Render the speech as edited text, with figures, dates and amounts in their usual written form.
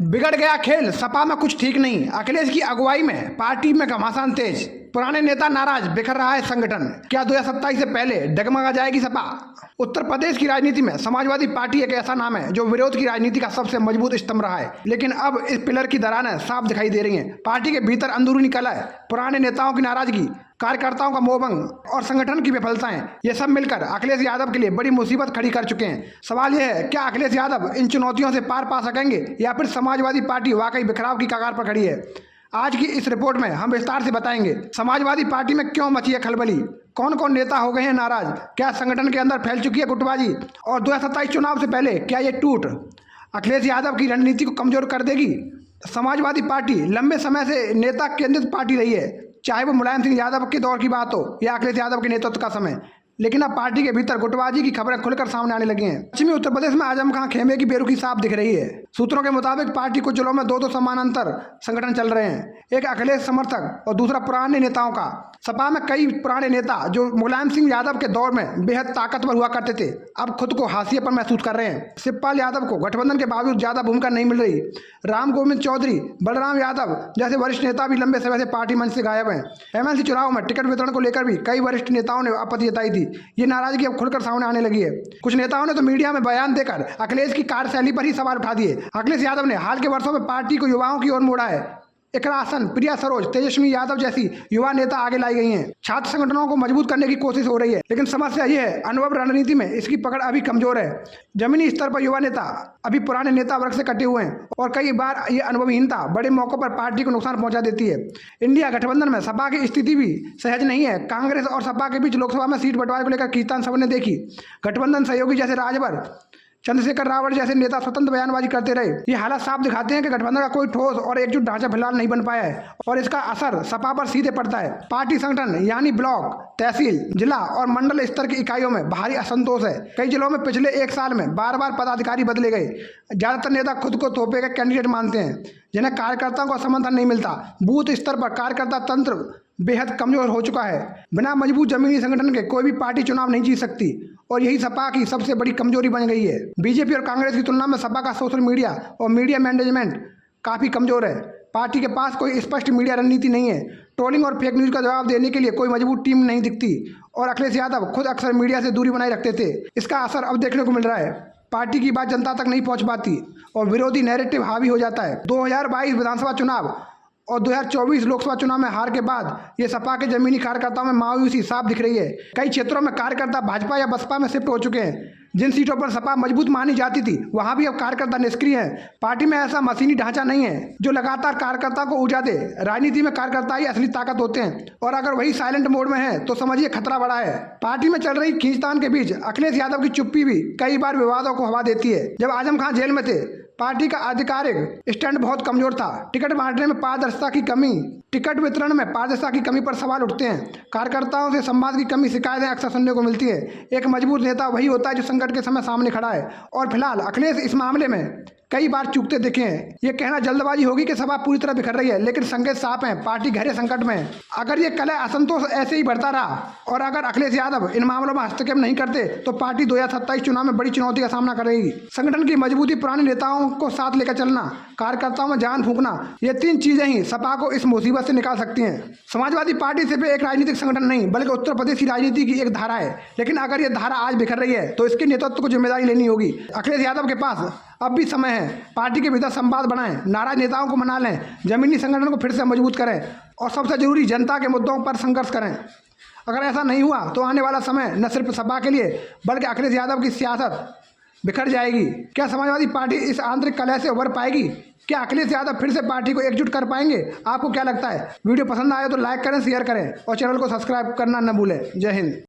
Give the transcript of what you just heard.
बिगड़ गया खेल, सपा में कुछ ठीक नहीं। अखिलेश की अगुवाई में पार्टी में घमासान तेज, पुराने नेता नाराज, बिखर रहा है संगठन। क्या 2027 से पहले डगमगा जाएगी सपा? उत्तर प्रदेश की राजनीति में समाजवादी पार्टी एक ऐसा नाम है जो विरोध की राजनीति का सबसे मजबूत स्तंभ रहा है, लेकिन अब इस पिलर की दरारें साफ दिखाई दे रही हैं। पार्टी के भीतर अंदरूनी कलह, पुराने नेताओं की नाराजगी, कार्यकर्ताओं का मोहभंग और संगठन की विफलताएं, ये सब मिलकर अखिलेश यादव के लिए बड़ी मुसीबत खड़ी कर चुके हैं। सवाल यह है, क्या अखिलेश यादव इन चुनौतियों से पार पा सकेंगे या फिर समाजवादी पार्टी वाकई बिखराव की कगार पर खड़ी है? आज की इस रिपोर्ट में हम विस्तार से बताएंगे समाजवादी पार्टी में क्यों मची है खलबली, कौन कौन नेता हो गए हैं नाराज, क्या संगठन के अंदर फैल चुकी है गुटबाजी और 2027 चुनाव से पहले क्या ये टूट अखिलेश यादव की रणनीति को कमजोर कर देगी? समाजवादी पार्टी लंबे समय से नेता केंद्रित पार्टी रही है, चाहे वो मुलायम सिंह यादव के दौर की बात हो या अखिलेश यादव के नेतृत्व का समय, लेकिन अब पार्टी के भीतर गुटबाजी की खबरें खुलकर सामने आने लगी हैं। पश्चिमी उत्तर प्रदेश में आजम खां खेमे की बेरुखी साफ दिख रही है। सूत्रों के मुताबिक पार्टी कुछ जिलों में दो समानांतर संगठन चल रहे हैं, एक अखिलेश समर्थक और दूसरा पुराने नेताओं का। सपा में कई पुराने नेता जो मुलायम सिंह यादव के दौर में बेहद ताकतवर हुआ करते थे, अब खुद को हाशिए पर महसूस कर रहे हैं। शिवपाल यादव को गठबंधन के बावजूद ज्यादा भूमिका नहीं मिल रही। राम गोविंद चौधरी, बलराम यादव जैसे वरिष्ठ नेता भी लंबे समय से पार्टी मंच से गायब हैं। एमएलसी चुनाव में टिकट वितरण को लेकर भी कई वरिष्ठ नेताओं ने आपत्ति जताई थी। ये नाराजगी अब खुलकर सामने आने लगी है। कुछ नेताओं ने तो मीडिया में बयान देकर अखिलेश की कार्यशैली पर ही सवाल उठा दिए। अखिलेश यादव ने हाल के वर्षों में पार्टी को युवाओं की ओर मोड़ा है। इकरा हसन, प्रिया सरोज, तेजस्वी यादव जैसी युवा नेता आगे लाई गई हैं। छात्र संगठनों को मजबूत करने की कोशिश हो रही है, लेकिन समस्या यह है अनुभव रणनीति में इसकी पकड़ अभी कमजोर है। जमीनी स्तर पर युवा नेता अभी पुराने नेता वर्ग से कटे हुए हैं और कई बार ये अनुभवहीनता बड़े मौकों पर पार्टी को नुकसान पहुंचा देती है। इंडिया गठबंधन में सपा की स्थिति भी सहज नहीं है। कांग्रेस और सपा के बीच लोकसभा में सीट बंटवारे को लेकर खींचतान सबने देखी। गठबंधन सहयोगी जैसे राजभर, चंद्रशेखर रावत जैसे नेता स्वतंत्र बयानबाजी करते रहे। ये हालात साफ दिखाते हैं कि गठबंधन का कोई ठोस और एकजुट ढांचा फिलहाल नहीं बन पाया है और इसका असर सपा पर सीधे पड़ता है। पार्टी संगठन यानी ब्लॉक, तहसील, जिला और मंडल स्तर की इकाइयों में भारी असंतोष है। कई जिलों में पिछले एक साल में बार बार पदाधिकारी बदले गए। ज्यादातर नेता खुद को तोहफे के कैंडिडेट मानते हैं, जिन्हें कार्यकर्ताओं का समर्थन नहीं मिलता। बूथ स्तर पर कार्यकर्ता तंत्र बेहद कमजोर हो चुका है। बिना मजबूत जमीनी संगठन के कोई भी पार्टी चुनाव नहीं जीत सकती और यही सपा की सबसे बड़ी कमजोरी बन गई है। बीजेपी और कांग्रेस की तुलना में सपा का सोशल मीडिया और मीडिया मैनेजमेंट काफी कमजोर है। पार्टी के पास कोई स्पष्ट मीडिया रणनीति नहीं है। ट्रोलिंग और फेक न्यूज का जवाब देने के लिए कोई मजबूत टीम नहीं दिखती और अखिलेश यादव खुद अक्सर मीडिया से दूरी बनाए रखते थे। इसका असर अब देखने को मिल रहा है। पार्टी की बात जनता तक नहीं पहुंच पाती और विरोधी नैरेटिव हावी हो जाता है। 2022 विधानसभा चुनाव और 2024 लोकसभा चुनाव में हार के बाद ये सपा के जमीनी कार्यकर्ताओं में मायूसी साफ दिख रही है। कई क्षेत्रों में कार्यकर्ता भाजपा या बसपा में शिफ्ट हो चुके हैं। जिन सीटों पर सपा मजबूत मानी जाती थी वहां भी अब कार्यकर्ता निष्क्रिय हैं। पार्टी में ऐसा मशीनी ढांचा नहीं है जो लगातार कार्यकर्ता को ऊर्जा दे। राजनीति में कार्यकर्ता ही असली ताकत होते हैं और अगर वही साइलेंट मोड में है तो समझिए खतरा बड़ा है। पार्टी में चल रही खींचतान के बीच अखिलेश यादव की चुप्पी भी कई बार विवादों को हवा देती है। जब आजम खां जेल में थे, पार्टी का आधिकारिक स्टैंड बहुत कमजोर था। टिकट बांटने में पारदर्शिता की कमी, टिकट वितरण में पारदर्शिता की कमी पर सवाल उठते हैं। कार्यकर्ताओं से संवाद की कमी, शिकायतें अक्सर सुनने को मिलती है। एक मजबूत नेता वही होता है जो संकट के समय सामने खड़ा है और फिलहाल अखिलेश इस मामले में कई बार चूकते दिखे हैं। ये कहना जल्दबाजी होगी कि सभा पूरी तरह बिखर रही है, लेकिन संकेत साफ हैं, पार्टी गहरे संकट में है। अगर ये कलह असंतोष ऐसे ही बढ़ता रहा और अगर अखिलेश यादव इन मामलों में हस्तक्षेप नहीं करते तो पार्टी 2027 चुनाव में बड़ी चुनौती का सामना करेगी। संगठन की मजबूती, पुराने नेताओं को साथ लेकर चलना, कार्यकर्ताओं में जान फूंकना, ये तीन चीजें ही सपा को इस मुसीबत से निकाल सकती हैं। समाजवादी पार्टी सिर्फ एक राजनीतिक संगठन नहीं बल्कि उत्तर प्रदेश की राजनीति की एक धारा है, लेकिन अगर ये धारा आज बिखर रही है तो इसके नेतृत्व को जिम्मेदारी लेनी होगी। अखिलेश यादव के पास अब भी समय है। पार्टी के भीतर संवाद बढ़ाएं, नाराज नेताओं को मना लें, जमीनी संगठन को फिर से मजबूत करें और सबसे जरूरी जनता के मुद्दों पर संघर्ष करें। अगर ऐसा नहीं हुआ तो आने वाला समय न सिर्फ सपा के लिए बल्कि अखिलेश यादव की सियासत बिखर जाएगी। क्या समाजवादी पार्टी इस आंतरिक कलह से उभर पाएगी? क्या अखिलेश यादव फिर से पार्टी को एकजुट कर पाएंगे? आपको क्या लगता है? वीडियो पसंद आए तो लाइक करें, शेयर करें और चैनल को सब्सक्राइब करना न भूलें। जय हिंद।